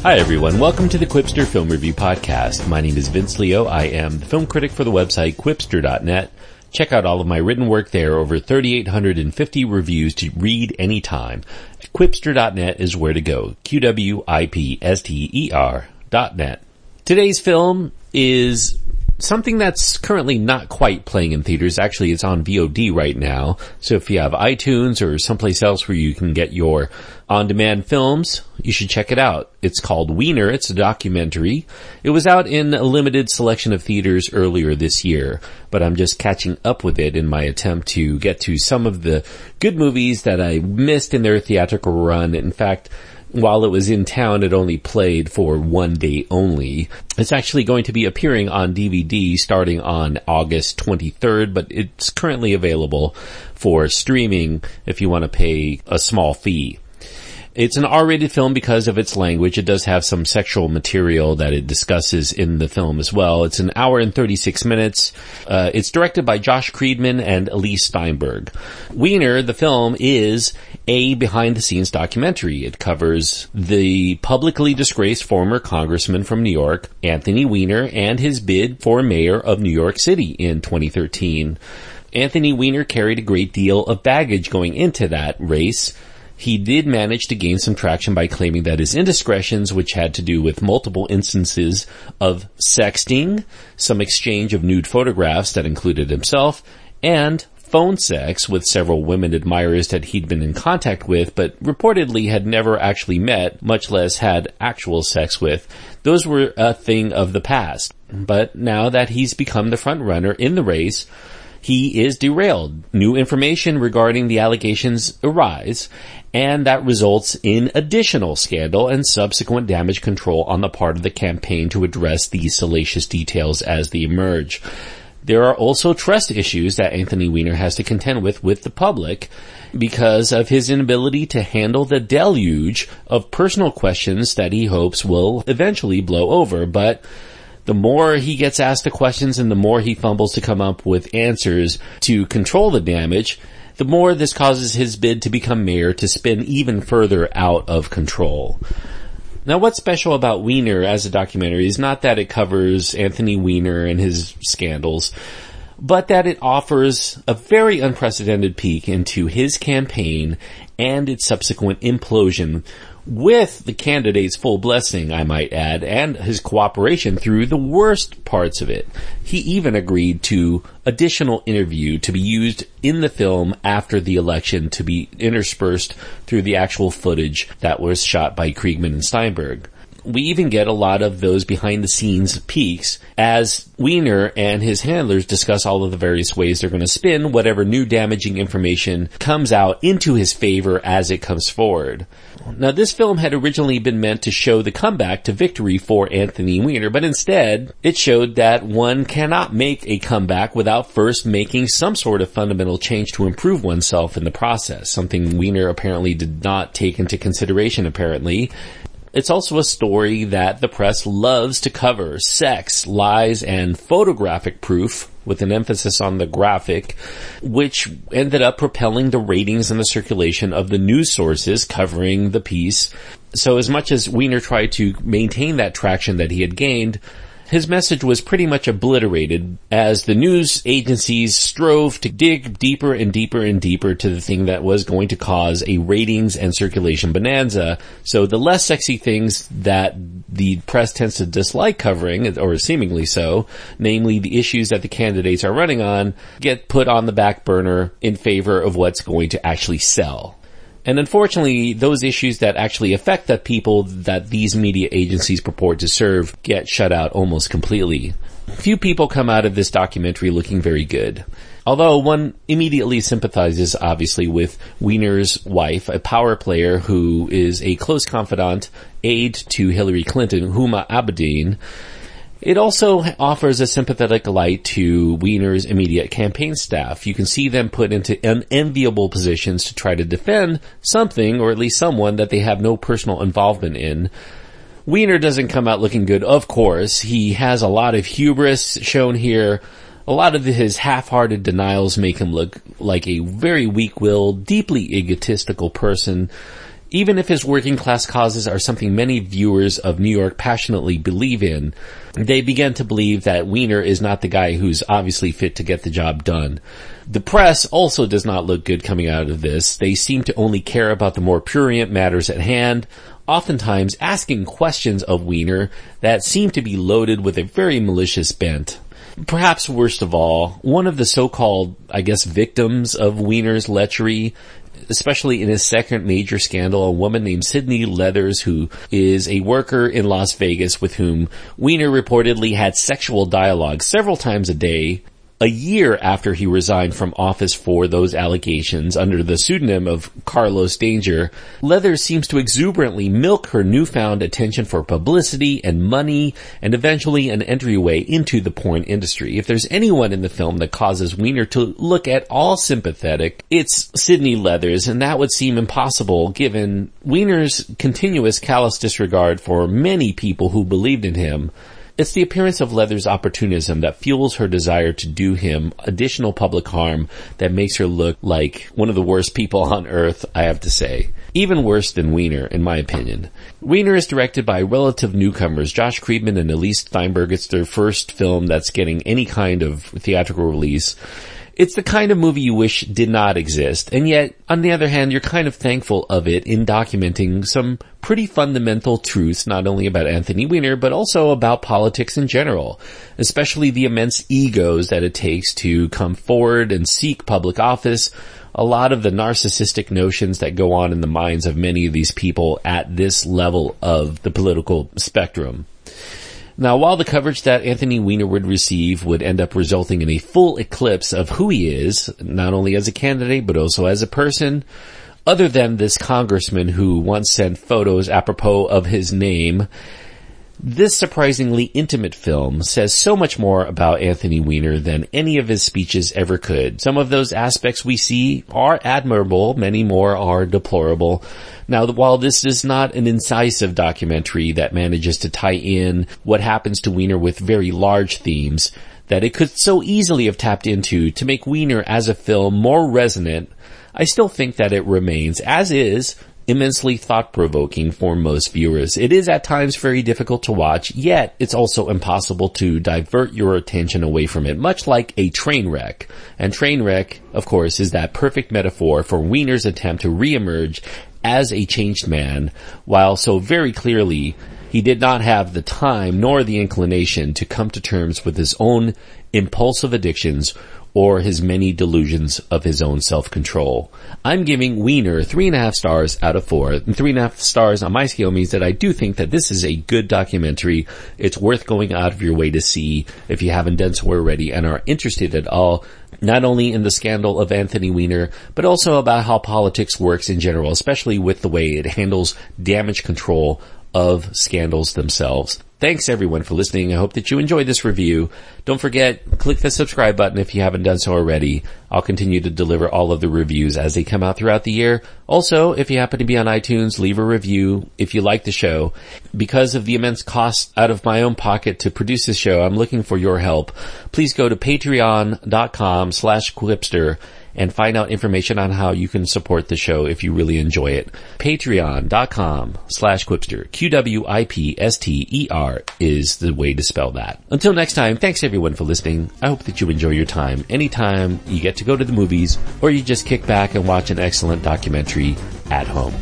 Hi everyone, welcome to the Quipster Film Review Podcast. My name is Vince Leo. I am the film critic for the website Quipster.net. Check out all of my written work there, over 3,850 reviews to read anytime. Quipster.net is where to go. QWIPSTER.net. Today's film is something that's currently not quite playing in theaters. Actually, it's on VOD right now. So if you have iTunes or someplace else where you can get your on-demand films, you should check it out. It's called Weiner. It's a documentary. It was out in a limited selection of theaters earlier this year, but I'm just catching up with it in my attempt to get to some of the good movies that I missed in their theatrical run. In fact, while it was in town, it only played for one day only. It's actually going to be appearing on DVD starting on August 23rd, but it's currently available for streaming if you want to pay a small fee. It's an R-rated film because of its language. It does have some sexual material that it discusses in the film as well. It's an hour and 36 minutes. It's directed by Josh Creedman and Elise Steinberg. Weiner, the film, is a behind-the-scenes documentary. It covers the publicly disgraced former congressman from New York, Anthony Weiner, and his bid for mayor of New York City in 2013. Anthony Weiner carried a great deal of baggage going into that race. He did manage to gain some traction by claiming that his indiscretions, which had to do with multiple instances of sexting, some exchange of nude photographs that included himself, and phone sex with several women admirers that he'd been in contact with, but reportedly had never actually met, much less had actual sex with. Those were a thing of the past. But now that he's become the front runner in the race, he is derailed. New information regarding the allegations arise, and that results in additional scandal and subsequent damage control on the part of the campaign to address these salacious details as they emerge. There are also trust issues that Anthony Weiner has to contend with the public because of his inability to handle the deluge of personal questions that he hopes will eventually blow over. But the more he gets asked the questions and the more he fumbles to come up with answers to control the damage, the more this causes his bid to become mayor to spin even further out of control. Now, what's special about Weiner as a documentary is not that it covers Anthony Weiner and his scandals, but that it offers a very unprecedented peek into his campaign and its subsequent implosion, with the candidate's full blessing, I might add, and his cooperation through the worst parts of it. He even agreed to additional interview to be used in the film after the election to be interspersed through the actual footage that was shot by Kriegman and Steinberg. We even get a lot of those behind-the-scenes peeks as Weiner and his handlers discuss all of the various ways they're going to spin whatever new damaging information comes out into his favor as it comes forward. Now, this film had originally been meant to show the comeback to victory for Anthony Weiner, but instead, it showed that one cannot make a comeback without first making some sort of fundamental change to improve oneself in the process, something Weiner apparently did not take into consideration, apparently. It's also a story that the press loves to cover: sex, lies, and photographic proof, with an emphasis on the graphic, which ended up propelling the ratings and the circulation of the news sources covering the piece. So as much as Weiner tried to maintain that traction that he had gained, his message was pretty much obliterated as the news agencies strove to dig deeper and deeper and deeper to the thing that was going to cause a ratings and circulation bonanza. So the less sexy things that the press tends to dislike covering, or seemingly so, namely the issues that the candidates are running on, get put on the back burner in favor of what's going to actually sell. And unfortunately, those issues that actually affect the people that these media agencies purport to serve get shut out almost completely. Few people come out of this documentary looking very good. Although one immediately sympathizes, obviously, with Weiner's wife, a power player who is a close confidant, aide to Hillary Clinton, Huma Abedin. It also offers a sympathetic light to Weiner's immediate campaign staff. You can see them put into unenviable positions to try to defend something, or at least someone, that they have no personal involvement in. Weiner doesn't come out looking good, of course. He has a lot of hubris shown here. A lot of his half-hearted denials make him look like a very weak-willed, deeply egotistical person. Even if his working class causes are something many viewers of New York passionately believe in, they begin to believe that Weiner is not the guy who's obviously fit to get the job done. The press also does not look good coming out of this. They seem to only care about the more prurient matters at hand, oftentimes asking questions of Weiner that seem to be loaded with a very malicious bent. Perhaps worst of all, one of the so-called, victims of Weiner's lechery, especially in his second major scandal, a woman named Sydney Leathers, who is a worker in Las Vegas with whom Weiner reportedly had sexual dialogue several times a day, a year after he resigned from office for those allegations under the pseudonym of Carlos Danger. Leathers seems to exuberantly milk her newfound attention for publicity and money and eventually an entryway into the porn industry. If there's anyone in the film that causes Weiner to look at all sympathetic, it's Sydney Leathers, and that would seem impossible given Weiner's continuous callous disregard for many people who believed in him. It's the appearance of Leathers' opportunism that fuels her desire to do him additional public harm that makes her look like one of the worst people on earth, I have to say. Even worse than Weiner, in my opinion. Weiner is directed by relative newcomers, Josh Friedman and Elise Steinberg. It's their first film that's getting any kind of theatrical release. It's the kind of movie you wish did not exist, and yet, on the other hand, you're kind of thankful of it in documenting some pretty fundamental truths, not only about Anthony Weiner, but also about politics in general, especially the immense egos that it takes to come forward and seek public office, a lot of the narcissistic notions that go on in the minds of many of these people at this level of the political spectrum. Now, while the coverage that Anthony Weiner would receive would end up resulting in a full eclipse of who he is, not only as a candidate, but also as a person, other than this congressman who once sent photos apropos of his name, this surprisingly intimate film says so much more about Anthony Weiner than any of his speeches ever could. Some of those aspects we see are admirable, many more are deplorable. Now, while this is not an incisive documentary that manages to tie in what happens to Weiner with very large themes that it could so easily have tapped into to make Weiner as a film more resonant, I still think that it remains, as is, immensely thought-provoking for most viewers. It is at times very difficult to watch, yet it's also impossible to divert your attention away from it, much like a train wreck. And train wreck, of course, is that perfect metaphor for Weiner's attempt to reemerge as a changed man, while so very clearly he did not have the time nor the inclination to come to terms with his own impulsive addictions or his many delusions of his own self-control. I'm giving Weiner 3.5 stars out of 4. And 3.5 stars on my scale means that I do think that this is a good documentary. It's worth going out of your way to see if you haven't done so already and are interested at all, not only in the scandal of Anthony Weiner, but also about how politics works in general, especially with the way it handles damage control of scandals themselves. Thanks everyone for listening. I hope that you enjoyed this review. Don't forget, click the subscribe button if you haven't done so already. I'll continue to deliver all of the reviews as they come out throughout the year. Also, if you happen to be on iTunes, leave a review if you like the show. Because of the immense cost out of my own pocket to produce this show, I'm looking for your help. Please go to patreon.com/Quipster and find out information on how you can support the show if you really enjoy it. Patreon.com/Quipster. QWIPSTER is the way to spell that. Until next time, thanks everyone for listening. I hope that you enjoy your time. Anytime you get to go to the movies or you just kick back and watch an excellent documentary at home.